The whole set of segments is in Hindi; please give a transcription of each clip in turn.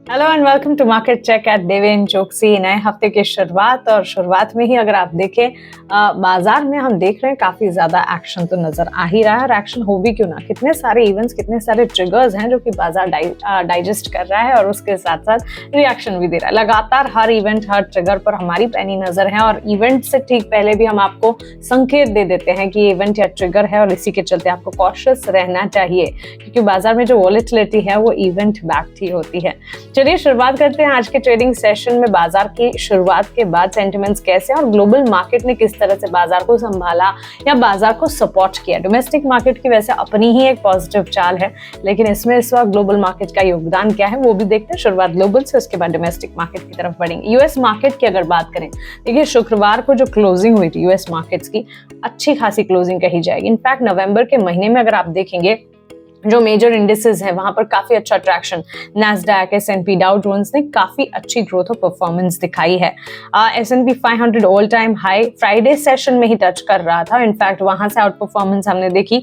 Hello and welcome to market check at Deven Choksi. नए हफ्ते की शुरुआत में ही अगर आप देखें बाजार में हम देख रहे हैं काफी ज्यादा एक्शन तो नजर आ ही रहा है। और एक्शन हो भी क्यों ना, कितने सारे इवेंट्स, कितने सारे ट्रिगर्स हैं जो कि बाजार डाइजेस्ट कर रहा है और उसके साथ साथ रिएक्शन भी दे रहा है। लगातार हर इवेंट, हर ट्रिगर पर हमारी पैनी नजर है और इवेंट से ठीक पहले भी हम आपको संकेत दे देते हैं कि ये इवेंट या ट्रिगर है और इसी के चलते आपको कॉशियस रहना चाहिए, क्योंकि बाजार में जो वॉलेटिलिटी है वो इवेंट बैक्ड ही होती है। चलिए शुरुआत करते हैं आज के ट्रेडिंग सेशन में। बाजार की शुरुआत के बाद सेंटिमेंट्स कैसे और ग्लोबल मार्केट ने किस तरह से बाजार को संभाला या बाजार को सपोर्ट किया। डोमेस्टिक मार्केट की वैसे अपनी ही एक पॉजिटिव चाल है, लेकिन इसमें इस वक्त ग्लोबल मार्केट का योगदान क्या है वो भी देखते हैं। शुरुआत ग्लोबल से, उसके बाद डोमेस्टिक मार्केट की तरफ बढ़ेंगे। यूएस मार्केट की अगर बात करें, देखिए शुक्रवार को जो क्लोजिंग हुई थी यूएस मार्केट्स की, अच्छी खासी क्लोजिंग कही जाएगी। इनफैक्ट नवंबर के महीने में अगर आप देखेंगे जो मेजर इंडिसेस है वहां पर काफी अच्छा ट्रैक्शन, नैस्डैक, एस&पी, डाउ जोन्स ने काफी अच्छी ग्रोथ और परफॉर्मेंस दिखाई है। एस&पी 500 all time high Friday session में ही टच कर रहा था। इनफैक्ट वहां से आउट परफॉर्मेंस हमने देखी।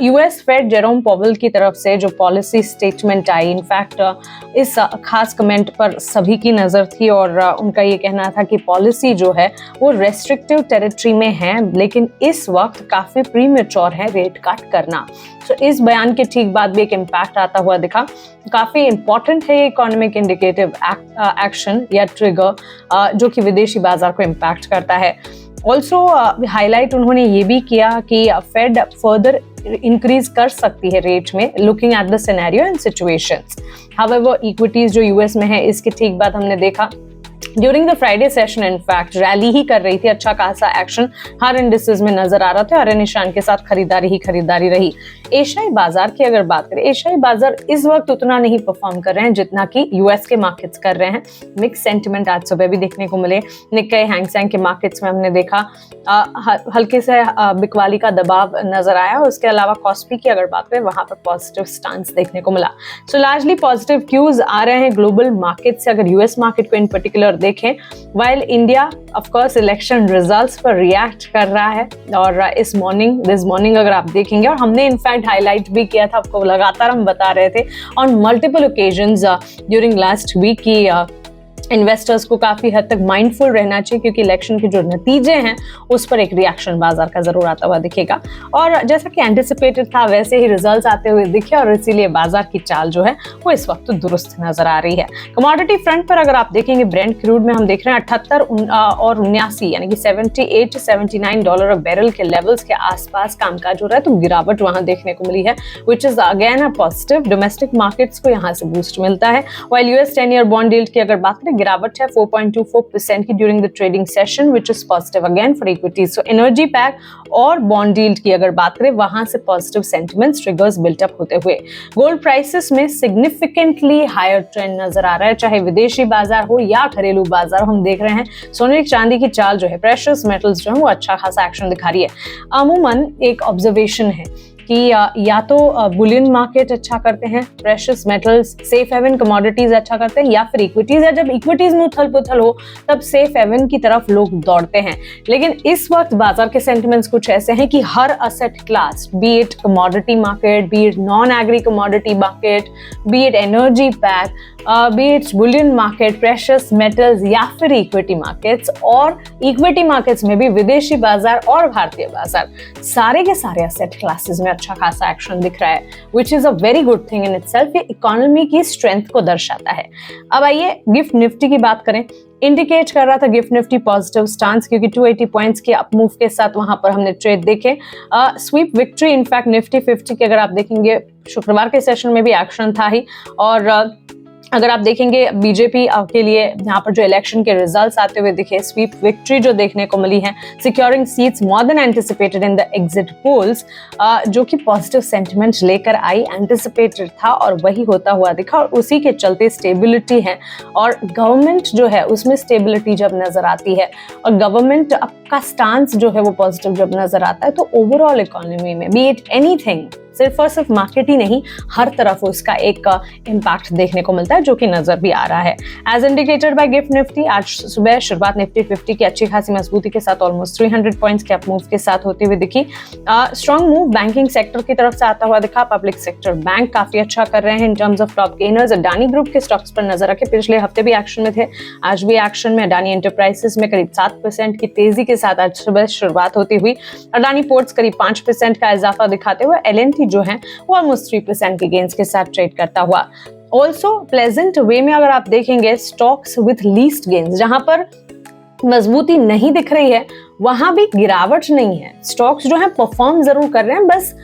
यूएस फेड जेरोम पॉवेल की तरफ से जो पॉलिसी स्टेटमेंट आई, इनफैक्ट इस खास कमेंट पर सभी की नजर थी और उनका ये कहना था कि पॉलिसी जो है वो रेस्ट्रिक्टिव टेरिटरी में है, लेकिन इस वक्त काफी प्रीमेच्योर है रेट कट करना। तो इस बयान के ठीक बाद भी एक इम्पैक्ट आता हुआ दिखा। काफी इंपॉर्टेंट है ये इकोनॉमिक इंडिकेटिव एक्शन या ट्रिगर जो कि विदेशी बाजार को इम्पैक्ट करता है। ऑल्सो हाईलाइट उन्होंने ये भी किया कि फेड फर्दर इंक्रीज कर सकती है रेट में, looking at the scenario and situations. However equities जो यूएस में है, इसके ठीक बाद हमने देखा during the Friday session in fact rally ही कर रही थी। अच्छा खासा एक्शन हर इंडिसेस में नजर आ रहा था। हरे निशान के साथ खरीदारी ही खरीदारी रही। एशियाई बाजार की अगर बात करें, एशियाई बाजार इस वक्त उतना नहीं परफॉर्म कर रहे हैं जितना कि यूएस के मार्केट्स कर रहे हैं। मिक्स सेंटिमेंट आज सुबह भी देखने को मिले। निक्केई, हैंगसेंग के मार्केट्स में हमने देखा हल्के से बिकवाली का दबाव नजर आया। उसके अलावा कॉस्पी की अगर बात करें, वहां पर पॉजिटिव स्टांस देखने को मिला। सो लार्जली पॉजिटिव क्यूज आ रहे हैं ग्लोबल मार्केट से। अगर यूएस मार्केट को इन पर्टिकुलर देखें, while India of course election results पर रिएक्ट कर रहा है और दिस मॉर्निंग अगर आप देखेंगे, और हमने इनफैक्ट हाईलाइट भी किया था, आपको लगातार हम बता रहे थे on multiple occasions during last week की इन्वेस्टर्स को काफी हद तक माइंडफुल रहना चाहिए, क्योंकि इलेक्शन के जो नतीजे हैं उस पर एक रिएक्शन बाजार का जरूर आता हुआ दिखेगा। और जैसा कि एंटिसिपेटेड था वैसे ही रिजल्ट्स आते हुए दिखे और इसीलिए बाजार की चाल जो है वो इस वक्त दुरुस्त नजर आ रही है। कमोडिटी फ्रंट पर अगर आप देखेंगे, ब्रेंट क्रूड में हम देख रहे हैं 78 और 79 यानी कि $78 to $79 बैरल के लेवल्स के आसपास कामकाज हो रहा है। तो गिरावट वहां देखने को मिली है, which is again a positive. Domestic markets को यहाँ से बूस्ट मिलता है। While US 10 year bond yield की अगर बात करें, गिरावट है 4.24% की during the trading session, which is positive again for equities. So energy pack और बॉन्ड यील्ड की अगर बात करें, वहां से पॉजिटिव सेंटिमेंट्स ट्रिगर्स बिल्टअप होते हुए गोल्ड प्राइसेस में सिग्निफिकेंटली हायर ट्रेंड नजर आ रहा है। चाहे विदेशी बाजार हो या घरेलू बाजार, हम देख रहे हैं सोने चांदी की चाल जो है, प्रेशियस मेटल्स जो है वो अच्छा खासा एक्शन दिखा रही है। अमूमन एक ऑब्जर्वेशन है कि या तो बुलियन मार्केट अच्छा करते हैं, precious metals, safe haven commodities अच्छा करते हैं, या फिर इक्विटीज है। जब इक्विटीज में उथल पुथल हो तब सेफ हेवन की तरफ लोग दौड़ते हैं। लेकिन इस वक्त बाजार के सेंटिमेंट्स कुछ ऐसे हैं कि हर asset class, be it commodity market, be it non agri commodity market, be it energy pack, be it bullion market, precious metals या फिर इक्विटी मार्केट्स, और इक्विटी मार्केट्स में भी विदेशी बाजार और भारतीय बाजार, सारे के सारे असेट क्लासेस में अच्छा खासा एक्शन दिख रहा है, which is a very good thing in itself. ये इकोनॉमी की स्ट्रेंथ को दर्शाता है। अब आइए गिफ्ट निफ्टी की बात करें। इंडिकेट कर रहा था गिफ्ट निफ्टी पॉजिटिव स्टांस, क्योंकि 280 पॉइंट्स के अपमूव के साथ वहां पर हमने ट्रेड देखे। स्वीप विक्ट्री, इनफैक्ट निफ्टी 50 के अगर आप देखेंगे, शुक्रवार के सेशन में भी एक्शन था ही। और अगर आप देखेंगे बीजेपी के लिए यहाँ पर जो इलेक्शन के रिजल्ट्स आते हुए दिखे, स्वीप विक्ट्री जो देखने को मिली है, securing seats more than anticipated in the exit polls, जो कि पॉजिटिव सेंटिमेंट लेकर आई, एंटिसिपेटेड था और वही होता हुआ दिखा। और उसी के चलते स्टेबिलिटी है और गवर्नमेंट जो है उसमें स्टेबिलिटी जब नजर आती है और गवर्नमेंट का स्टांस जो है वो पॉजिटिव जब नजर आता है, तो ओवरऑल इकोनॉमी में बी इट एनीथिंग, सिर्फ और सिर्फ मार्केट ही नहीं, हर तरफ उसका एक इम्पैक्ट देखने को मिलता है, जो कि नजर भी आ रहा है। As indicated by GIFT Nifty, आज सुबह शुरुआत निफ्टी 50 की अच्छी खासी मजबूती के साथ ऑलमोस्ट 300 पॉइंट्स के अप मूव के साथ होती हुई दिखी। स्ट्रॉन्ग मूव बैंकिंग सेक्टर की तरफ से आता हुआ दिखा। पब्लिक सेक्टर बैंक काफी अच्छा कर रहे हैं in terms of top gainers. Adani group के स्टॉक्स पर नजर रखें, पिछले हफ्ते भी एक्शन में थे, आज भी एक्शन में। अडानी एंटरप्राइजेस में करीब 7% की तेजी के साथ आज सुबह शुरुआत होती हुई। अडानी पोर्ट्स करीब 5% का इजाफा दिखाते हुए। एलएनटी जो है वो ऑलमोस्ट 3% के गेन्स के साथ ट्रेड करता हुआ। ऑल्सो प्लेजेंट वे में अगर आप देखेंगे स्टॉक्स विथ लीस्ट गेन्स, जहां पर मजबूती नहीं दिख रही है वहां भी गिरावट नहीं है। स्टॉक्स जो है परफॉर्म जरूर कर रहे हैं, बस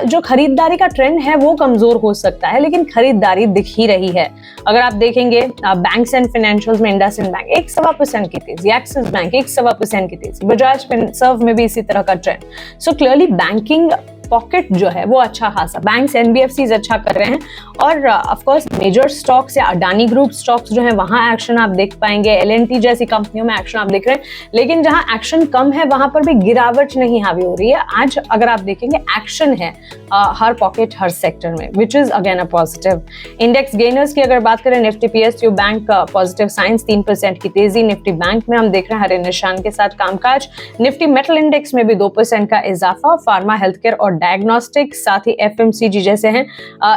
जो खरीदारी का ट्रेंड है वो कमजोर हो सकता है, लेकिन खरीदारी दिख ही रही है। अगर आप देखेंगे बैंक्स एंड फाइनेंशियल्स में इंडसइंड बैंक 1.25% की तेजी, एक्सिस बैंक 1.25% की तेजी, बजाज फिनसर्व में भी इसी तरह का trend. So clearly banking pocket जो है वो अच्छा खासा, बैंक्स एनबीएफसीज अच्छा कर रहे हैं। और ऑफ कोर्स मेजर स्टॉक्स या अडानी ग्रुप स्टॉक्स जो है वहां एक्शन आप देख पाएंगे, एलएनटी जैसी कंपनियों में एक्शन आप देख रहे हैं, लेकिन जहां एक्शन कम है वहां पर भी गिरावट नहीं हावी हो रही है। आज अगर आप देखेंगे एक्शन है हर पॉकेट हर सेक्टर में, which is again a positive. Index gainers की अगर बात करें, Nifty PSU bank positive science 3% की तेजी, निफ्टी बैंक में हम देख रहे हैं हरे निशान के साथ कामकाज। निफ्टी मेटल इंडेक्स में भी 2% का इजाफा। फार्मा, हेल्थकेयर और डायग्नोस्टिक साथ ही एफएमसीजी जैसे हैं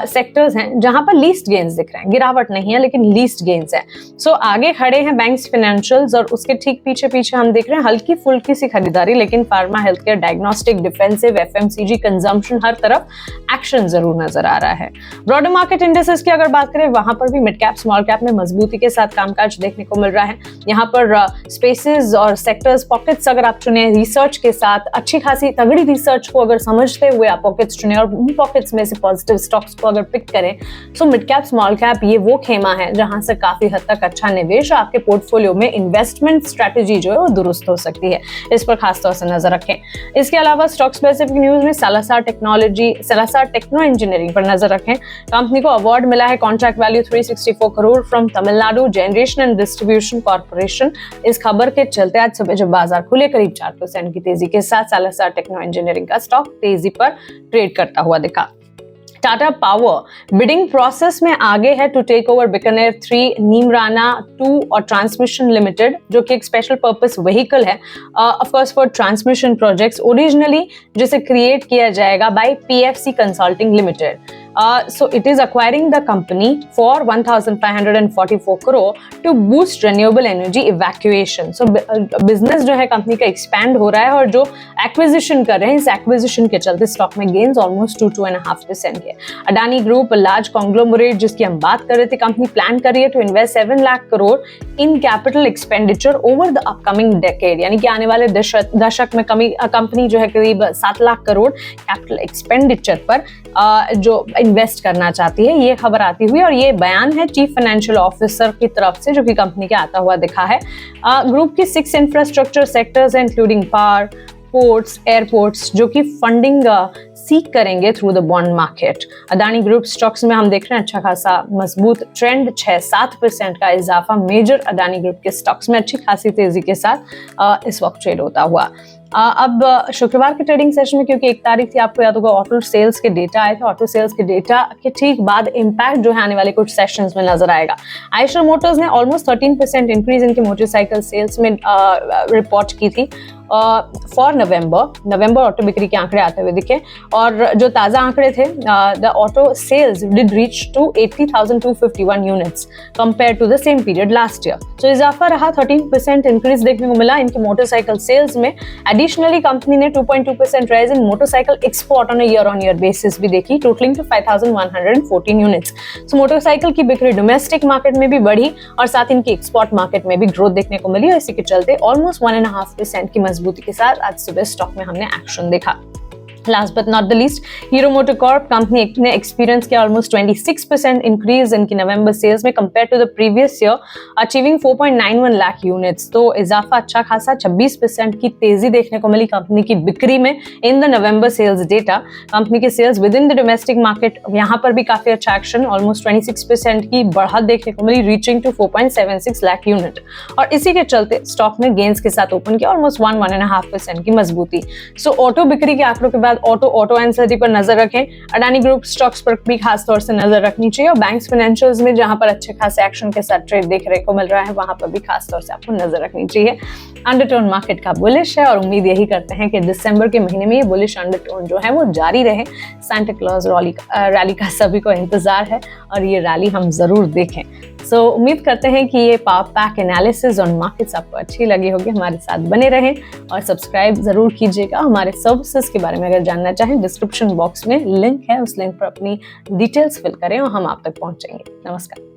सेक्टर्स हैं जहां पर लीस्ट गेन्स दिख रहे हैं, गिरावट नहीं है लेकिन लीस्ट गेन्स है। सो आगे खड़े हैं बैंक्स, फाइनेंशियल्स और उसके ठीक पीछे पीछे हम देख रहे हैं हल्की फुल्की सी खरीदारी, लेकिन pharma, healthcare, diagnostic, defensive, FMCG, consumption, हर तरफ एक्शन जरूर नजर आ रहा है। ब्रॉडर मार्केट इंडेक्सेस की अगर बात करें, वहां पर भी मिड कैप स्मॉल कैप में मजबूती के साथ कामकाज देखने को मिल रहा है। यहाँ पर स्पेसेस और सेक्टर्स पॉकेट्स अगर आप चुने रिसर्च के साथ, अच्छी खासी तगड़ी रिसर्च को अगर समझते हुए आप पॉकेट्स चुने और उन पॉकेट्स में से पॉजिटिव स्टॉक्स को अगर पिक करें, so mid cap small cap ये वो खेमा है जहां से काफी हद तक अच्छा निवेश आपके पोर्टफोलियो में इन्वेस्टमेंट स्ट्रेटेजी जो है वो दुरुस्त हो सकती है। इस पर खासतौर से नजर रखें। इसके अलावा स्टॉक स्पेसिफिक न्यूज में सालासार टेक्नो इंजीनियरिंग पर नजर रखें। कंपनी को अवार्ड मिला है contract value 364 crore from Tamil Nadu generation and distribution corporation. इस खबर के चलते आज सुबह जब बाजार खुले करीब 4% की तेजी के साथ सालासार टेक्नो इंजीनियरिंग का स्टॉक तेजी पर ट्रेड करता हुआ दिखा। टाटा पावर बिडिंग प्रोसेस में आगे है to take over Bikaner 3, Neemrana 2 और ट्रांसमिशन लिमिटेड, जो कि एक स्पेशल पर्पस व्हीकल है of course for transmission projects, originally जिसे क्रिएट किया जाएगा by PFC consulting limited. So it is acquiring the company for 1,544 crore to boost renewable energy evacuation. So business जो है कंपनी का expand हो रहा है और जो acquisition कर रहे हैं, इस acquisition के चलते stock में gains almost 2.5% के। अडानी ग्रुप लार्ज conglomerate जिसकी हम बात कर रहे थे, कंपनी प्लान कर रही है to invest 7 lakh crore in capital expenditure over the upcoming decade, यानी कि आने वाले दशक में कंपनी जो है करीब 7 लाख करोड़ कैपिटल एक्सपेंडिचर पर जो इन्वेस्ट करना चाहती है। ये खबर आती हुई और ये बयान है चीफ फाइनेंशियल ऑफिसर की तरफ से, जो कि कंपनी के आता हुआ दिखा है। ग्रुप की 6 इंफ्रास्ट्रक्चर सेक्टर्स हैं इंक्लूडिंग पावर, पोर्ट्स, एयरपोर्ट्स, जो कि फंडिंग सीक करेंगे through the bond market. Adani group stocks में हम देख रहे हैं अच्छा खासा मजबूत ट्रेंड, 6-7% का इजाफा मेजर अडानी ग्रुप के स्टॉक्स में अच्छी खासी तेजी के साथ इस वक्त ट्रेड होता हुआ। अब शुक्रवार के ट्रेडिंग सेशन में, क्योंकि 1 तारीख थी, आपको याद होगा ऑटो सेल्स के डेटा आए थे, ऑटो सेल्स के डेटा के ठीक बाद इम्पैक्ट जो है आने वाले कुछ सेशंस में नजर आएगा। आइशर मोटर्स ने ऑलमोस्ट 13% इंक्रीज इनके मोटरसाइकिल सेल्स में रिपोर्ट की थी फॉर नवंबर ऑटो बिक्री के आंकड़े आते हुए दिखे, और जो ताजा आंकड़े थे, the auto sales did reach to 80,251 units compare to the same period last year. So इजाफा रहा, 13% इंक्रीज देखने को मिला इनके मोटरसाइकिल सेल्स में। एडिशनली कंपनी ने 2.2% rise in motorcycle export on year basis भी देखी, totalling to 5,114 units. So motorcycle की बिक्री डोमेस्टिक मार्केट में भी बढ़ी और साथ इनकी एक्सपोर्ट मार्केट में भी ग्रोथ देखने को मिली, और इसी के चलते ऑलमोस्ट 1.5% की मजबूती के साथ आज सुबह स्टॉक में हमने एक्शन देखा। Last but not the least, Hero MotoCorp company ने एक्सपीरियंस किया ऑलमोस्ट 26% इंक्रीज इनकी नवंबर सेल्स में compare to the previous year, achieving 4.91 lakh units. तो इजाफा अच्छा खासा 26% की तेजी देखने को मिली कंपनी की बिक्री में in the November sales data. Company के sales within the domestic market, यहाँ पर भी काफी अच्छा एक्शन, ऑलमोस्ट 26% की बढ़त देखने को मिली, रीचिंग टू 4.76 लाख यूनिट, और इसी के चलते स्टॉक में गेन्स के साथ ओपन किया ऑलमोस्ट 1.5% की मजबूती। सो ऑटो बिक्री के आंकड़ों के बाद साथ ऑटो एनसीटी पर नजर रखें। अडानी ग्रुप स्टॉक्स पर भी खास तौर से नजर रखनी चाहिए और बैंक्स फाइनेंशियल्स में जहां पर अच्छे खासे एक्शन के साथ ट्रेड देखने को मिल रहा है वहां पर भी खास तौर से आपको नजर रखनी चाहिए। अंडरटोन मार्केट का बुलिश है और उम्मीद यही करते हैं कि दिसंबर के महीने में ये बुलिश अंडरटोन जो है वो जारी रहे। सांता क्लॉज रैली का सभी को इंतजार है और ये रैली हम जरूर देखें। उम्मीद करते हैं कि ये power pack analysis on markets आपको अच्छी लगी होगी। हमारे साथ बने रहें और सब्सक्राइब जरूर कीजिएगा। हमारे सर्विसेज के बारे में अगर जानना चाहें डिस्क्रिप्शन बॉक्स में लिंक है, उस लिंक पर अपनी डिटेल्स फिल करें और हम आप तक पहुंचेंगे। नमस्कार।